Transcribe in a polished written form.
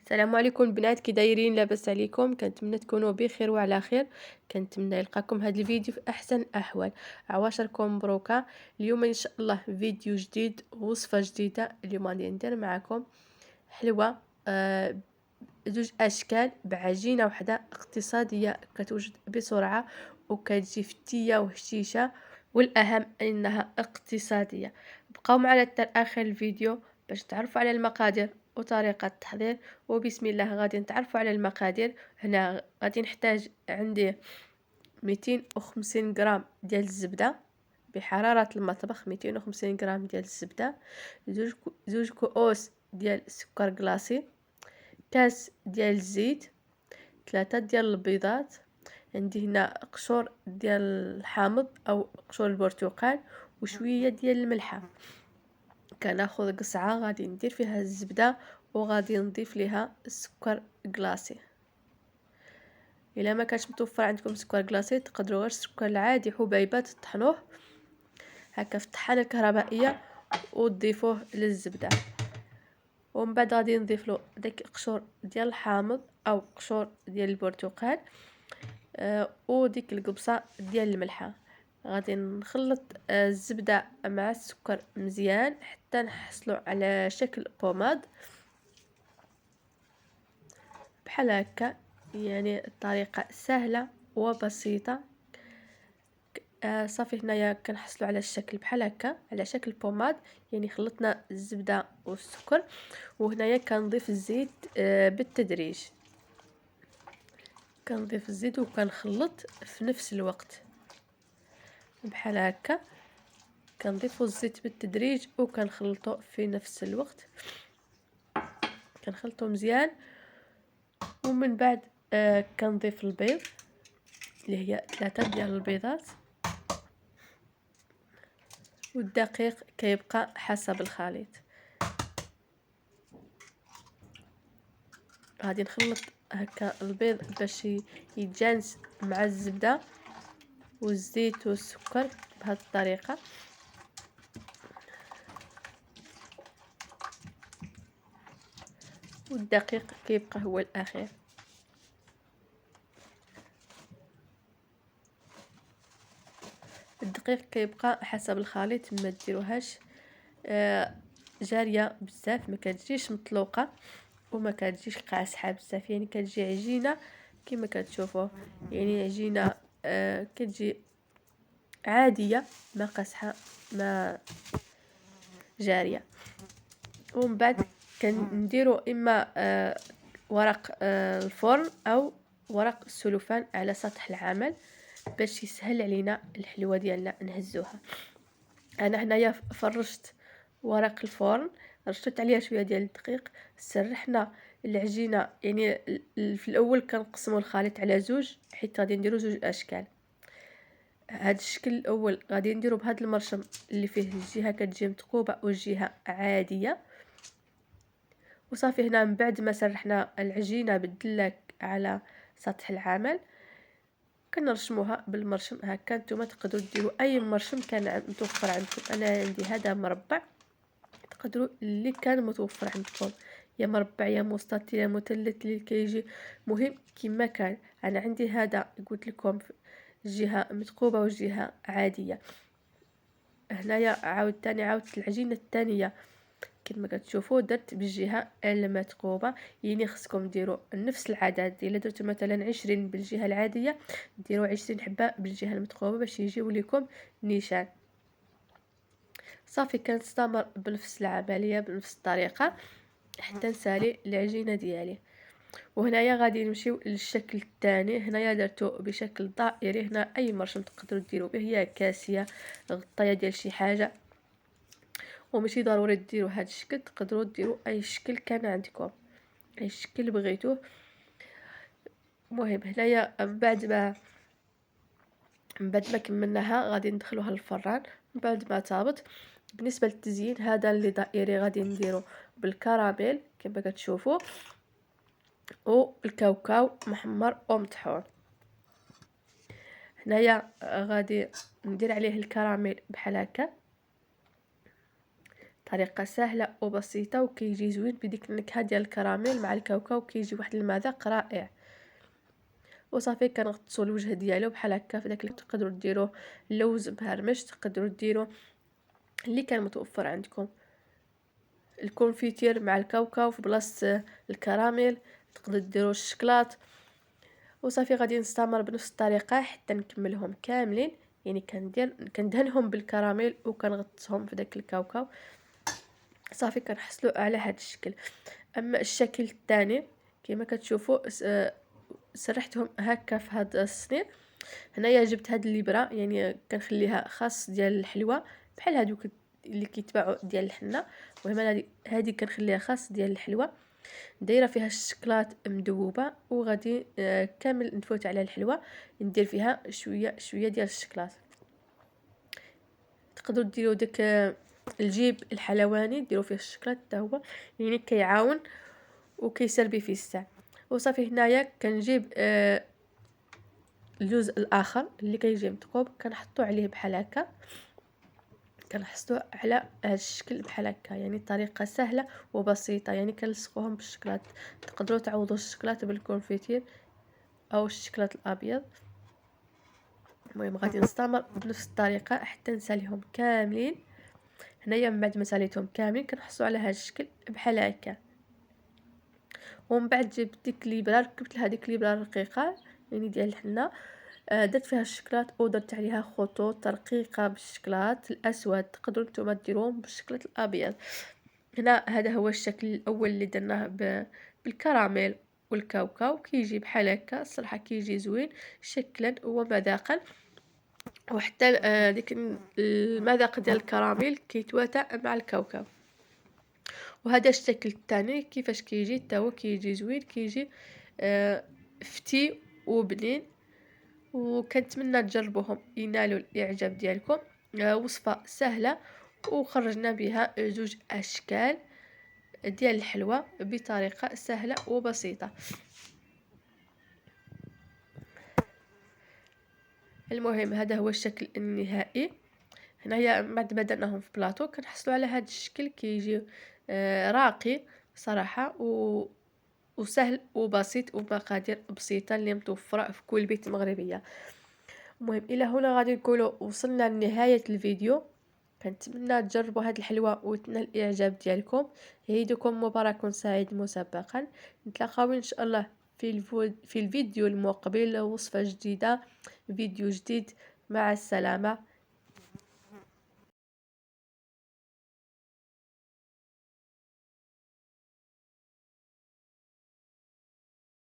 السلام عليكم البنات، كي دايرين؟ لاباس عليكم؟ كنتمنى تكونوا بخير وعلى خير. كنتمنى يلقاكم هذا الفيديو في احسن الاحوال. عواشركم مبروكه. اليوم ان شاء الله فيديو جديد، وصفه جديده. اليوم غادي ندير معكم حلوه زوج اشكال بعجينه واحده اقتصاديه كتوجد بسرعه وكتجي فتيه وهشيشه، والاهم انها اقتصاديه. بقاو معنا حتى اخر الفيديو باش تعرفوا على المقادير وطريقه التحضير. وبسم الله غادي نتعرفوا على المقادير. هنا غادي نحتاج عندي 250 غرام ديال الزبده بحراره المطبخ، 250 غرام ديال الزبده، زوج كؤوس ديال السكر كلاصي، كاس ديال الزيت، 3 ديال البيضات، عندي هنا قشور ديال الحامض او قشور البرتقال، وشويه ديال الملحه. كناخذ قصعه غادي ندير فيها الزبده وغادي نضيف ليها السكر كلاصي. الا ما كانش متوفر عندكم سكر كلاصي تقدروا غير السكر العادي حبيبات تطحنوه هكا في الطحانه الكهربائيه وتضيفوه للزبده. ومن بعد غادي نضيف له داك قشور ديال الحامض او قشور ديال البرتقال، وديك القبصه ديال الملحه. غادي نخلط الزبده مع السكر مزيان حتى نحصلوا على شكل بوماد بحال هكا. يعني الطريقه سهله وبسيطه. صافي هنايا كنحصلوا على الشكل بحال هكا، على شكل بوماد. يعني خلطنا الزبده والسكر، وهنايا كنضيف الزيت بالتدريج. كنضيف الزيت وكنخلط في نفس الوقت بحال هكا. كنضيفوا الزيت بالتدريج وكنخلطوا في نفس الوقت، كنخلطوا مزيان. ومن بعد كنضيف البيض اللي هي 3 ديال البيضات، والدقيق كيبقى حسب الخليط. غادي نخلط هكا البيض باش يتجانس مع الزبده والزيت والسكر بهذه الطريقه. والدقيق كيبقى هو الاخير. الدقيق كيبقى حسب الخليط، ما ديروهاش جاريه بزاف، ما كتجيش مطلوقه وما كتجيش قاصحه بزاف. يعني كتجي عجينه كما كتشوفوا، يعني عجينه كتجي عاديه، ما قاصحه ما جاريه. ومن بعد كنديروا اما ورق الفرن او ورق السلوفان على سطح العمل باش يسهل علينا الحلوه ديالنا نهزوها. انا هنايا فرشت ورق الفرن، رشيت عليها شويه ديال الدقيق، سرحنا العجينه. يعني في الاول كنقسموا الخليط على زوج حيت غادي نديروا زوج اشكال. هذا الشكل الاول غادي نديروا بهذا المرشم اللي فيه الجهه كتجي مثقوبه والجهه عاديه. وصافي هنا من بعد ما سرحنا العجينه بالدلاك على سطح العمل كنرشموها بالمرشم هكا. نتوما تقدروا ديروا اي مرشم كان متوفر عندكم. انا عندي هذا مربع، تقدروا اللي كان متوفر عندكم، يا مربع يا مستطيل يا مثلث اللي كيجي مهم كما كان. انا عندي هذا قلت لكم جهه مثقوبه وجهه عاديه. هنايا عاودت العجينه الثانيه كما كتشوفوا درت بالجهه المثقوبه. يعني خصكم ديروا نفس العدد. الا درتوا مثلا 20 بالجهه العاديه ديروا 20 حبه بالجهه المثقوبه باش يجيو لكم نيشان. صافي كنستمر بنفس العمليه بنفس الطريقه حتى نسالي العجينه ديالي. وهنايا غادي نمشيو للشكل الثاني. هنايا درتو بشكل دائري. هنا اي مرشم تقدروا ديروا به، هي كاسيه غطايه ديال شي حاجه، وماشي ضروري ديروا هذا الشكل، تقدروا ديروا اي شكل كان عندكم، اي شكل بغيتوه. المهم هنايا من بعد ما كملناها غادي ندخلوها للفران. من بعد ما طابت، بالنسبه للتزيين هذا اللي دائري غادي نديرو بالكراميل كما كتشوفوا، والكاوكاو محمر ومطحون. هنايا غادي ندير عليه الكراميل بحال هكا. طريقة سهلة وبسيطة وكيجي زوين بديك النكهة ديال الكراميل مع الكاوكاو، كيجي واحد المذاق رائع. وصافي كنغطسوا الوجه ديالو بحال هكا في داك تقدروا ديروا اللوز مهرمش، تقدروا ديروا اللي كان متوفر عندكم، الكونفيتير مع الكاوكاو في بلاصه الكراميل، تقدروا ديروا الشكلاط. وصافي غادي نستمر بنفس الطريقه حتى نكملهم كاملين، يعني كندهنهم بالكراميل وكنغطسهم في داك الكاوكاو. صافي كنحصلوا على هذا الشكل. اما الشكل الثاني كما كتشوفوا سرحتهم هكا في هذا الصنير. هنايا جبت هاد الابره، يعني كنخليها خاص ديال الحلوى بحال هادوك اللي كيتباعوا ديال الحنه. المهم هادي كنخليها خاص ديال الحلوى، دايره فيها الشكلاط مذوبه، وغادي كامل نفوت على الحلوى ندير فيها شويه شويه ديال الشكلاط. تقدروا ديروا داك الجيب الحلواني ديروا فيه الشكلاط حتى هو، يعني كيعاون وكيسربي فيه الساع. وصافي هنايا كنجيب الجزء الاخر اللي كيجي مثقوب، كنحطو عليه بحال هكا، كنحطو على هذا الشكل بحال هكا. يعني طريقه سهله وبسيطه، يعني كنلصقوهم بالشكلاط. تقدروا تعوضوا الشكلاط بالكونفيتير او الشكلاط الابيض. المهم غادي نستمر بنفس الطريقه حتى نساليهم كاملين. هنايا من بعد ما ساليتهم كاملين كنحصلوا على هذا الشكل بحال هكا. ومن بعد جبت ديك الابره، ركبت لها ديك الابره الرقيقه يعني ديال الحنه، درت فيها الشكلاط ودرت عليها خطوط رقيقه بالشكلاط الاسود. تقدروا نتوما ديروهم بالشكلاط الابيض. هنا هذا هو الشكل الاول اللي درناه بالكراميل والكاوكاو، كيجي بحال هكا. الصراحه كيجي زوين شكلا ومذاقا، وحتى ديك المذاق ديال الكراميل كيتواتى مع الكاوكاو. وهذا الشكل الثاني كيفاش كيجي حتى هو كيجي زوين، كيجي فتي وبنين. وكنتمنى تجربوهم ينالوا الاعجاب ديالكم. وصفه سهله وخرجنا بها جوج اشكال ديال الحلوى بطريقه سهله وبسيطه. المهم هذا هو الشكل النهائي. هنايا بعد ما درناهم في بلاطو كنحصلوا على هذا الشكل، كيجي راقي صراحه وسهل وبسيط ومقادير بسيطه اللي متوفره في كل بيت مغربيه. المهم الى هنا غادي نكونوا وصلنا لنهايه الفيديو. كنتمنى تجربوا هذه الحلوى وتنال الاعجاب ديالكم. عيدكم مبارك سعيد مسبقا. نتلاقاو ان شاء الله في الفيديو المقبل، وصفه جديده، فيديو جديد. مع السلامه.